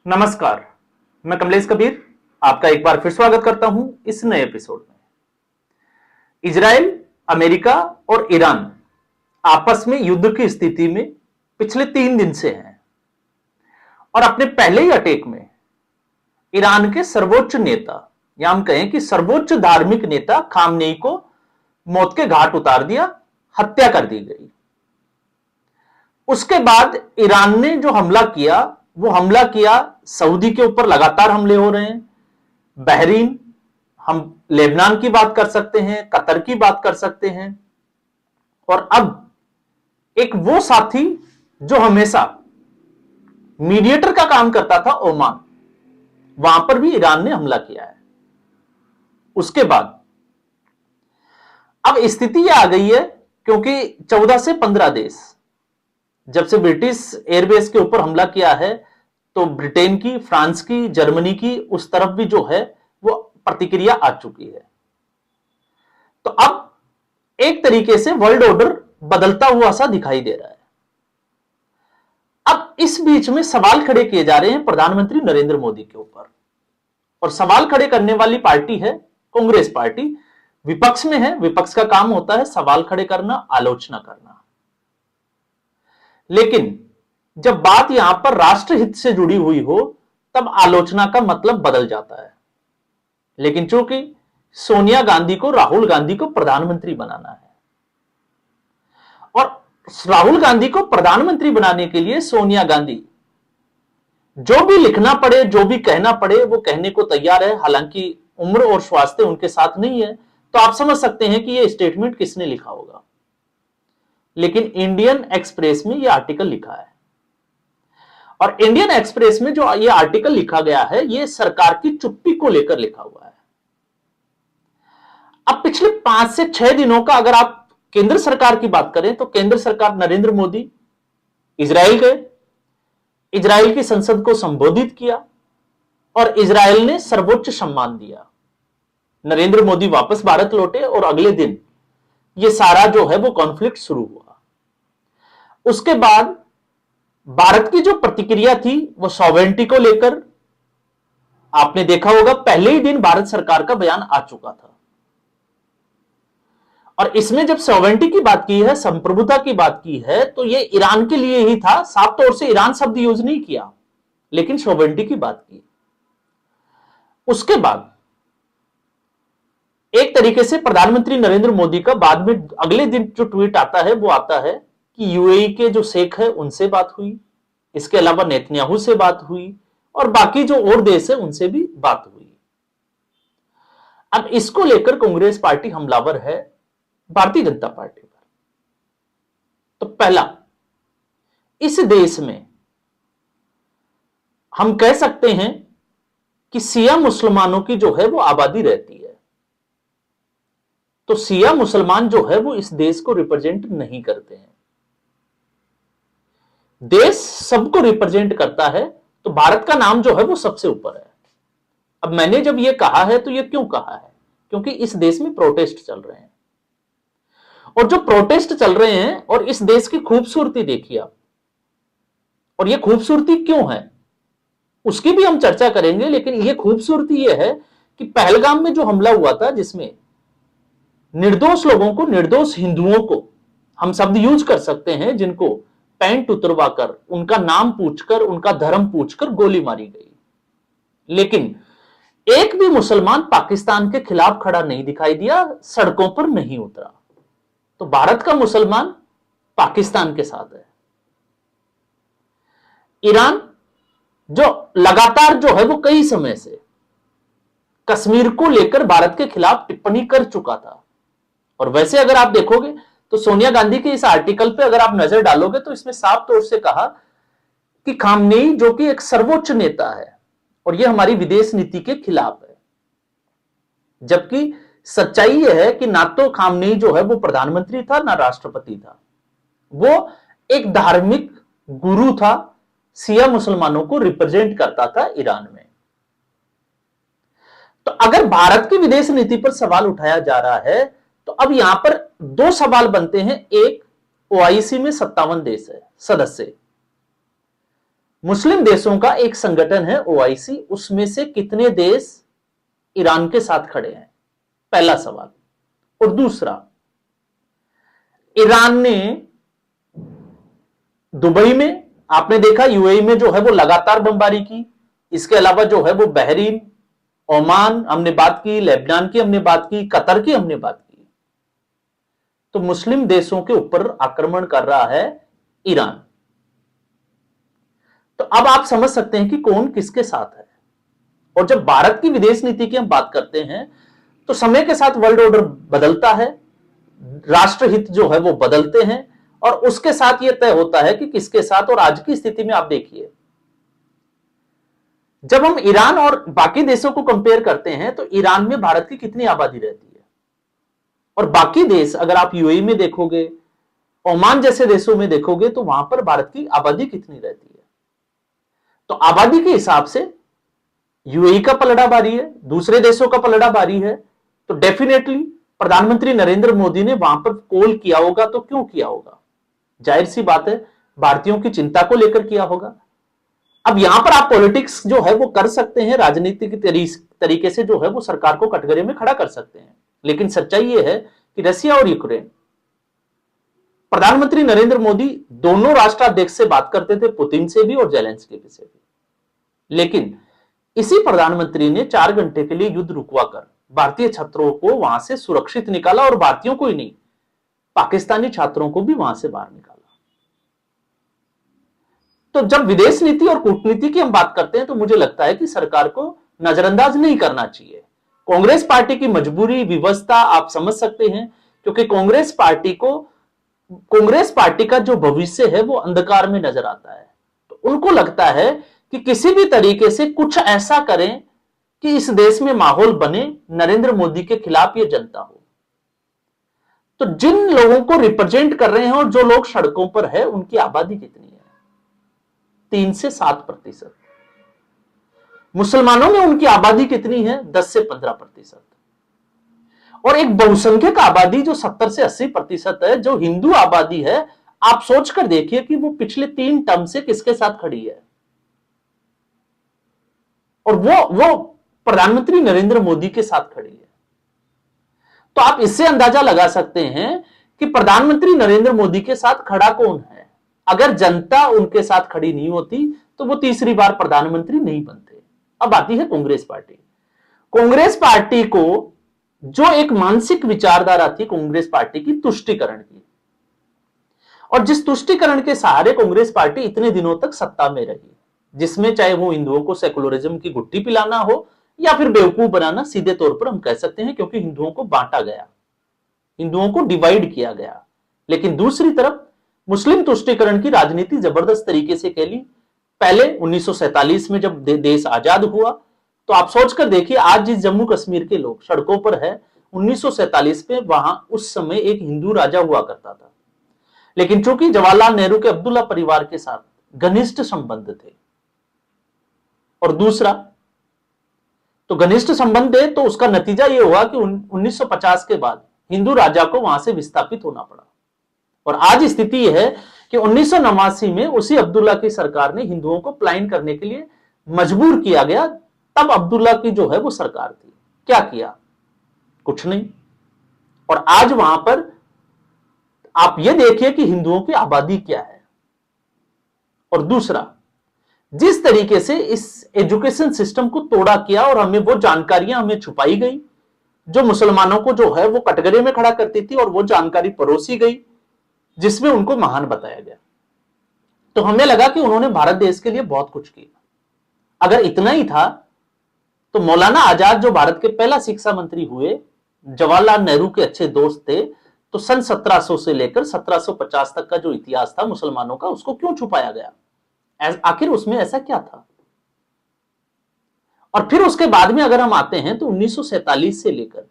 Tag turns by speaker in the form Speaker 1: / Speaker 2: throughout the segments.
Speaker 1: नमस्कार, मैं कमलेश कबीर आपका एक बार फिर स्वागत करता हूं इस नए एपिसोड में। इजराइल, अमेरिका और ईरान आपस में युद्ध की स्थिति में पिछले 3 दिन से हैं और अपने पहले ही अटैक में ईरान के सर्वोच्च नेता या हम कहें कि सर्वोच्च धार्मिक नेता खामनेई को मौत के घाट उतार दिया, हत्या कर दी गई। उसके बाद ईरान ने जो हमला किया वो हमला किया सऊदी के ऊपर लगातार हमले हो रहे हैं, बहरीन, हम लेबनान की बात कर सकते हैं, कतर की बात कर सकते हैं और अब एक वो साथी जो हमेशा मीडिएटर का काम करता था, ओमान, वहां पर भी ईरान ने हमला किया है। उसके बाद अब स्थिति यह आ गई है क्योंकि 14 से 15 देश, जब से ब्रिटिश एयरबेस के ऊपर हमला किया है तो ब्रिटेन की, फ्रांस की, जर्मनी की उस तरफ भी जो है वो प्रतिक्रिया आ चुकी है। तो अब एक तरीके से वर्ल्ड ऑर्डर बदलता हुआ सा दिखाई दे रहा है। अब इस बीच में सवाल खड़े किए जा रहे हैं प्रधानमंत्री नरेंद्र मोदी के ऊपर, और सवाल खड़े करने वाली पार्टी है कांग्रेस पार्टी। विपक्ष में है, विपक्ष का काम होता है सवाल खड़े करना, आलोचना करना। लेकिन जब बात यहां पर राष्ट्रहित से जुड़ी हुई हो तब आलोचना का मतलब बदल जाता है। लेकिन चूंकि सोनिया गांधी को, राहुल गांधी को प्रधानमंत्री बनाना है और राहुल गांधी को प्रधानमंत्री बनाने के लिए सोनिया गांधी जो भी लिखना पड़े, जो भी कहना पड़े वो कहने को तैयार है। हालांकि उम्र और स्वास्थ्य उनके साथ नहीं है, तो आप समझ सकते हैं कि यह स्टेटमेंट किसने लिखा होगा। लेकिन इंडियन एक्सप्रेस में यह आर्टिकल लिखा है और इंडियन एक्सप्रेस में जो यह आर्टिकल लिखा गया है यह सरकार की चुप्पी को लेकर लिखा हुआ है। अब पिछले 5 से 6 दिनों का अगर आप केंद्र सरकार की बात करें तो केंद्र सरकार, नरेंद्र मोदी इजराइल गए, इजराइल की संसद को संबोधित किया और इजराइल ने सर्वोच्च सम्मान दिया। नरेंद्र मोदी वापस भारत लौटे और अगले दिन यह सारा जो है वो कॉन्फ्लिक्ट शुरू हुआ। उसके बाद भारत की जो प्रतिक्रिया थी वो सॉवरेनिटी को लेकर, आपने देखा होगा पहले ही दिन भारत सरकार का बयान आ चुका था। और इसमें जब सॉवरेनिटी की बात की है, संप्रभुता की बात की है, तो ये ईरान के लिए ही था। साफ तौर से ईरान शब्द यूज नहीं किया, लेकिन सॉवरेनिटी की बात की। उसके बाद एक तरीके से प्रधानमंत्री नरेंद्र मोदी का बाद में अगले दिन जो ट्वीट आता है वो आता है कि यूएई के जो शेख है उनसे बात हुई, इसके अलावा नेतन्याहू से बात हुई और बाकी जो और देश है उनसे भी बात हुई। अब इसको लेकर कांग्रेस पार्टी हमलावर है भारतीय जनता पार्टी पर। तो पहला, इस देश में हम कह सकते हैं कि शिया मुसलमानों की जो है वो आबादी रहती है, तो शिया मुसलमान जो है वो इस देश को रिप्रेजेंट नहीं करते हैं। देश सबको रिप्रेजेंट करता है, तो भारत का नाम जो है वो सबसे ऊपर है। अब मैंने जब ये कहा है तो ये क्यों कहा है? क्योंकि इस देश में प्रोटेस्ट चल रहे हैं और जो प्रोटेस्ट चल रहे हैं और इस देश की खूबसूरती देखिए आप, और ये खूबसूरती क्यों है उसकी भी हम चर्चा करेंगे। लेकिन ये खूबसूरती ये है कि पहलगाम में जो हमला हुआ था जिसमें निर्दोष लोगों को, निर्दोष हिंदुओं को, हम शब्द यूज कर सकते हैं, जिनको पैंट उतरवाकर, उनका नाम पूछकर, उनका धर्म पूछकर गोली मारी गई, लेकिन एक भी मुसलमान पाकिस्तान के खिलाफ खड़ा नहीं दिखाई दिया, सड़कों पर नहीं उतरा। तो भारत का मुसलमान पाकिस्तान के साथ है। ईरान जो लगातार जो है वो कई समय से कश्मीर को लेकर भारत के खिलाफ टिप्पणी कर चुका था। और वैसे अगर आप देखोगे तो सोनिया गांधी के इस आर्टिकल पे अगर आप नजर डालोगे तो इसमें साफ तौर से कहा कि खामनेई जो कि एक सर्वोच्च नेता है और यह हमारी विदेश नीति के खिलाफ है, जबकि सच्चाई यह है कि ना तो खामनेई जो है वो प्रधानमंत्री था ना राष्ट्रपति था, वो एक धार्मिक गुरु था, शिया मुसलमानों को रिप्रेजेंट करता था ईरान में। तो अगर भारत की विदेश नीति पर सवाल उठाया जा रहा है तो अब यहां पर 2 सवाल बनते हैं। एक, ओआईसी में 57 देश है सदस्य, मुस्लिम देशों का एक संगठन है ओआईसी, उसमें से कितने देश ईरान के साथ खड़े हैं? पहला सवाल। और दूसरा, ईरान ने दुबई में, आपने देखा यूएई में जो है वो लगातार बमबारी की। इसके अलावा जो है वो बहरीन, ओमान हमने बात की, लेबनान की हमने बात की, कतर की हमने बात की। तो मुस्लिम देशों के ऊपर आक्रमण कर रहा है ईरान। तो अब आप समझ सकते हैं कि कौन किसके साथ है। और जब भारत की विदेश नीति की हम बात करते हैं तो समय के साथ वर्ल्ड ऑर्डर बदलता है, राष्ट्रहित जो है वो बदलते हैं, और उसके साथ यह तय होता है कि किसके साथ। और आज की स्थिति में आप देखिए, जब हम ईरान और बाकी देशों को कंपेयर करते हैं तो ईरान में भारत की कितनी आबादी रहती है, और बाकी देश अगर आप यूएई में देखोगे, ओमान जैसे देशों में देखोगे, तो वहां पर भारत की आबादी कितनी रहती है। तो आबादी के हिसाब से यूएई का पलड़ा भारी है, दूसरे देशों का पलड़ा भारी है। तो डेफिनेटली प्रधानमंत्री नरेंद्र मोदी ने वहां पर कॉल किया होगा। तो क्यों किया होगा? जाहिर सी बात है, भारतीयों की चिंता को लेकर किया होगा। अब यहां पर आप पॉलिटिक्स जो है वो कर सकते हैं, राजनीतिक तरीके से जो है वो सरकार को कटघरे में खड़ा कर सकते हैं, लेकिन सच्चाई यह है कि रशिया और यूक्रेन, प्रधानमंत्री नरेंद्र मोदी दोनों राष्ट्राध्यक्ष से बात करते थे, पुतिन से भी और जेलेंस्की से भी। लेकिन इसी प्रधानमंत्री ने 4 घंटे के लिए युद्ध रुकवाकर भारतीय छात्रों को वहां से सुरक्षित निकाला, और भारतीयों को ही नहीं, पाकिस्तानी छात्रों को भी वहां से बाहर निकाला। तो जब विदेश नीति और कूटनीति की हम बात करते हैं तो मुझे लगता है कि सरकार को नजरअंदाज नहीं करना चाहिए। कांग्रेस पार्टी की मजबूरी, विवशता आप समझ सकते हैं, क्योंकि कांग्रेस पार्टी का जो भविष्य है वो अंधकार में नजर आता है। तो उनको लगता है कि किसी भी तरीके से कुछ ऐसा करें कि इस देश में माहौल बने, नरेंद्र मोदी के खिलाफ ये जनता हो। तो जिन लोगों को रिप्रेजेंट कर रहे हैं और जो लोग सड़कों पर है, उनकी आबादी कितनी है? 3 से 7%। मुसलमानों में उनकी आबादी कितनी है? 10 से 15%। और एक बहुसंख्यक आबादी जो 70 से 80% है, जो हिंदू आबादी है, आप सोचकर देखिए कि वो पिछले 3 टर्म से किसके साथ खड़ी है। और वो प्रधानमंत्री नरेंद्र मोदी के साथ खड़ी है। तो आप इससे अंदाजा लगा सकते हैं कि प्रधानमंत्री नरेंद्र मोदी के साथ खड़ा कौन है। अगर जनता उनके साथ खड़ी नहीं होती तो वो तीसरी बार प्रधानमंत्री नहीं बनते। अब आती है कांग्रेस पार्टी। कांग्रेस पार्टी को जो एक मानसिक विचारधारा थी कांग्रेस पार्टी की, तुष्टीकरण की, और जिस तुष्टीकरण के सहारे कांग्रेस पार्टी इतने दिनों तक सत्ता में रही, जिसमें चाहे वो हिंदुओं को सेकुलरिज्म की गुट्टी पिलाना हो या फिर बेवकूफ बनाना, सीधे तौर पर हम कह सकते हैं, क्योंकि हिंदुओं को बांटा गया, हिंदुओं को डिवाइड किया गया। लेकिन दूसरी तरफ मुस्लिम तुष्टीकरण की राजनीति जबरदस्त तरीके से कैली। पहले 1947 में जब देश आजाद हुआ, तो आप सोचकर देखिए, आज जिस जम्मू कश्मीर के लोग सड़कों पर है, 1947 में वहां उस समय एक हिंदू राजा हुआ करता था। लेकिन चूंकि जवाहरलाल नेहरू के अब्दुल्ला परिवार के साथ घनिष्ठ संबंध थे, और दूसरा तो घनिष्ठ संबंध है, तो उसका नतीजा यह हुआ कि 1950 के बाद हिंदू राजा को वहां से विस्थापित होना पड़ा। और आज स्थिति यह है कि 1989 में उसी अब्दुल्ला की सरकार ने हिंदुओं को पलायन करने के लिए मजबूर किया गया। तब अब्दुल्ला की जो है वो सरकार थी, क्या किया? कुछ नहीं। और आज वहां पर आप ये देखिए कि हिंदुओं की आबादी क्या है। और दूसरा, जिस तरीके से इस एजुकेशन सिस्टम को तोड़ा किया और हमें वो जानकारियां हमें छुपाई गई जो मुसलमानों को जो है वो कटघरे में खड़ा करती थी, और वो जानकारी परोसी गई जिसमें उनको महान बताया गया। तो हमें लगा कि उन्होंने भारत देश के लिए बहुत कुछ किया। अगर इतना ही था तो मौलाना आजाद जो भारत के पहला शिक्षा मंत्री हुए, जवाहरलाल नेहरू के अच्छे दोस्त थे, तो सन 1700 से लेकर 1750 तक का जो इतिहास था मुसलमानों का, उसको क्यों छुपाया गया? आखिर उसमें ऐसा क्या था? और फिर उसके बाद में अगर हम आते हैं तो 1947 से लेकर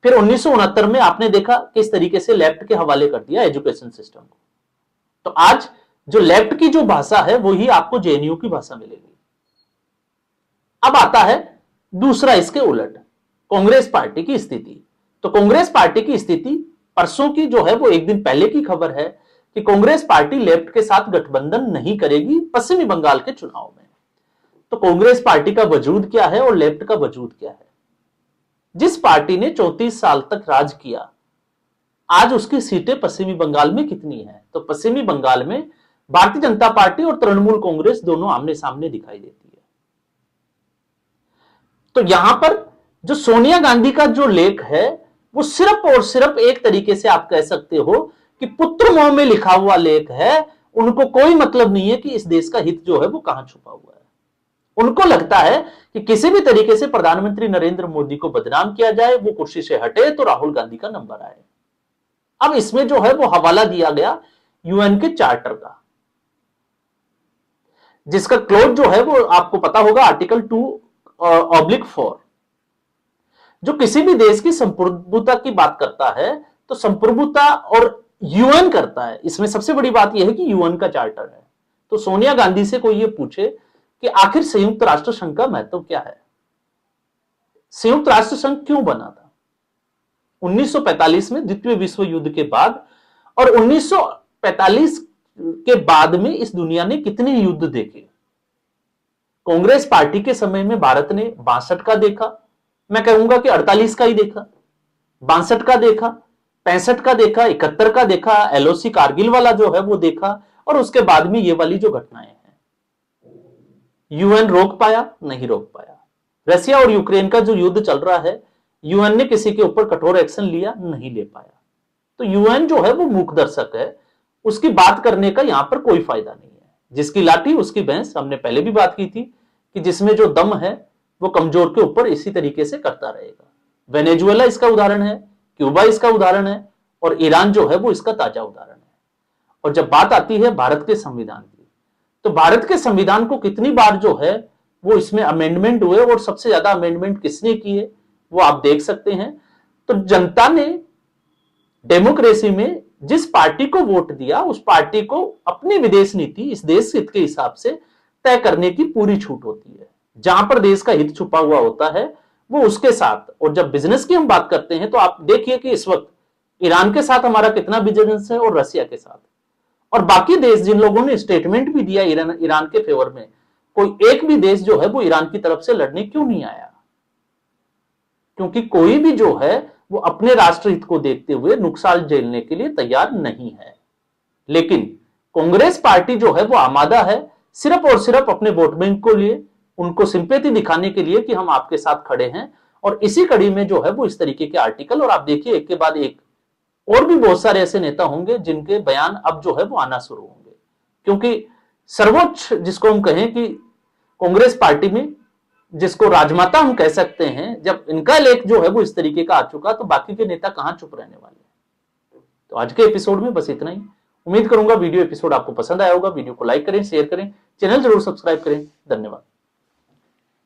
Speaker 1: फिर 1969 में आपने देखा किस तरीके से लेफ्ट के हवाले कर दिया एजुकेशन सिस्टम को। तो आज जो लेफ्ट की जो भाषा है वही आपको जेएनयू की भाषा मिलेगी। अब आता है दूसरा इसके उलट, कांग्रेस पार्टी की स्थिति। तो कांग्रेस पार्टी की स्थिति परसों की जो है वो एक दिन पहले की खबर है कि कांग्रेस पार्टी लेफ्ट के साथ गठबंधन नहीं करेगी पश्चिमी बंगाल के चुनाव में। तो कांग्रेस पार्टी का वजूद क्या है और लेफ्ट का वजूद क्या है? जिस पार्टी ने 34 साल तक राज किया, आज उसकी सीटें पश्चिमी बंगाल में कितनी है? तो पश्चिमी बंगाल में भारतीय जनता पार्टी और तृणमूल कांग्रेस दोनों आमने सामने दिखाई देती है। तो यहां पर जो सोनिया गांधी का जो लेख है वो सिर्फ और सिर्फ एक तरीके से आप कह सकते हो कि पुत्र मोह में लिखा हुआ लेख है। उनको कोई मतलब नहीं है कि इस देश का हित जो है वो कहां छुपा हुआ है। उनको लगता है कि किसी भी तरीके से प्रधानमंत्री नरेंद्र मोदी को बदनाम किया जाए, वो कुर्सी से हटे तो राहुल गांधी का नंबर आए। अब इसमें जो है वो हवाला दिया गया यूएन के चार्टर का, जिसका क्लोज जो है वो आपको पता होगा आर्टिकल 2/4, जो किसी भी देश की संप्रभुता की बात करता है। तो संप्रभुता और यूएन करता है। इसमें सबसे बड़ी बात यह है कि यूएन का चार्टर है। तो सोनिया गांधी से कोई यह पूछे कि आखिर संयुक्त राष्ट्र संघ का महत्व क्या है, संयुक्त राष्ट्र संघ क्यों बना था 1945 में द्वितीय विश्व युद्ध के बाद, और 1945 के बाद में इस दुनिया ने कितने युद्ध देखे? कांग्रेस पार्टी के समय में भारत ने 62 का देखा, मैं कहूंगा कि 48 का ही देखा, 62 का देखा, 65 का देखा, 71 का देखा, एलओसी कारगिल वाला जो है वो देखा, और उसके बाद में ये वाली जो घटनाएं हैं। यूएन रोक पाया? नहीं रोक पाया। रशिया और यूक्रेन का जो युद्ध चल रहा है, यूएन ने किसी के ऊपर कठोर एक्शन लिया? नहीं ले पाया। तो यूएन जो है वो मूक दर्शक है, उसकी बात करने का यहां पर कोई फायदा नहीं है। जिसकी लाठी उसकी भैंस, हमने पहले भी बात की थी कि जिसमें जो दम है वो कमजोर के ऊपर इसी तरीके से करता रहेगा। वेनेजुएला इसका उदाहरण है, क्यूबा इसका उदाहरण है, और ईरान जो है वो इसका ताजा उदाहरण है। और जब बात आती है भारत के संविधान की, तो भारत के संविधान को कितनी बार जो है वो इसमें अमेंडमेंट हुए, और सबसे ज्यादा अमेंडमेंट किसने किए वो आप देख सकते हैं। तो जनता ने डेमोक्रेसी में जिस पार्टी को वोट दिया, उस पार्टी को अपनी विदेश नीति इस देश हित के हिसाब से तय करने की पूरी छूट होती है। जहां पर देश का हित छुपा हुआ होता है वो उसके साथ। और जब बिजनेस की हम बात करते हैं तो आप देखिए कि इस वक्त ईरान के साथ हमारा कितना बिजनेस है और रशिया के साथ, और बाकी देश जिन लोगों ने स्टेटमेंट भी दिया ईरान के फेवर में, कोई एक भी देश जो है वो ईरान की तरफ से लड़ने क्यों नहीं आया? क्योंकि कोई भी जो है वो अपने राष्ट्र हित को देखते हुए नुकसान झेलने के लिए तैयार नहीं है। लेकिन कांग्रेस पार्टी जो है वो आमादा है सिर्फ और सिर्फ अपने वोट बैंक को लिए, उनको सिंपैथी दिखाने के लिए कि हम आपके साथ खड़े हैं। और इसी कड़ी में जो है वो इस तरीके के आर्टिकल, और आप देखिए एक के बाद एक और भी बहुत सारे ऐसे नेता होंगे जिनके बयान अब जो है वो आना शुरू होंगे। क्योंकि सर्वोच्च जिसको हम कहें कि कांग्रेस पार्टी में जिसको राजमाता हम कह सकते हैं, जब इनका लेख जो है वो इस तरीके का आ चुका तो बाकी के नेता कहां चुप रहने वाले हैं। तो आज के एपिसोड में बस इतना ही। उम्मीद करूंगा वीडियो एपिसोड आपको पसंद आया होगा। वीडियो को लाइक करें, शेयर करें, चैनल जरूर सब्सक्राइब करें। धन्यवाद।